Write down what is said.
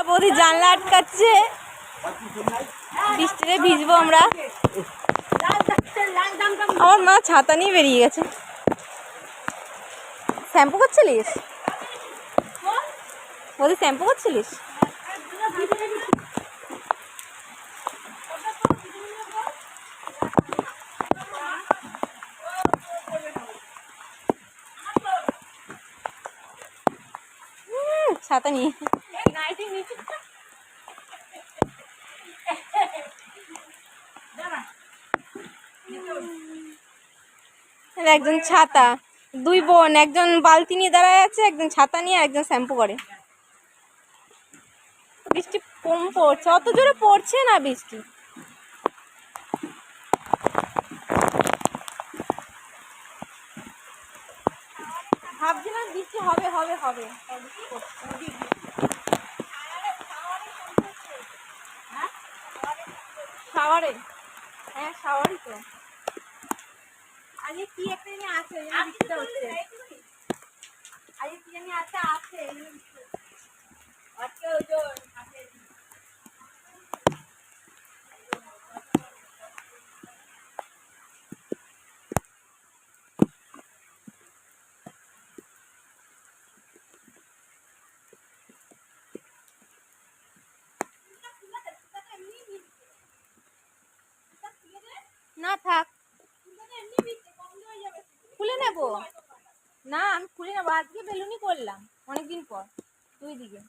বৌদি জানলা আটকাচ্ছে, বৃষ্টিতে ভিজবো আমরা। আমার মা ছাতা নিয়ে বেরিয়ে গেছে। শ্যাম্পু করছিলিস বৌদি? শ্যাম্পু করছিলিস? ছাতা নিয়ে একজন ছাতা, দুই বোন, একজন বালতি নিয়ে দাঁড়ায় আছে, একজন ছাতা নিয়ে, একজন শ্যাম্পু করে। বৃষ্টি কম পড়ছে, অত জোরে পড়ছে না বৃষ্টি। ভাবছিলাম বৃষ্টি হবে হবে হবে, শাওয়ারে। হ্যাঁ শাওয়ারই তো। আজকে কি একটা জানি আছে, বৃষ্টিটা হচ্ছে। আজকে কি জানি আছে না থাক, খুলে নেবো। না আমি খুলে নেবো, আজকে বেলুনি করলাম অনেকদিন পর, দুই দিকে।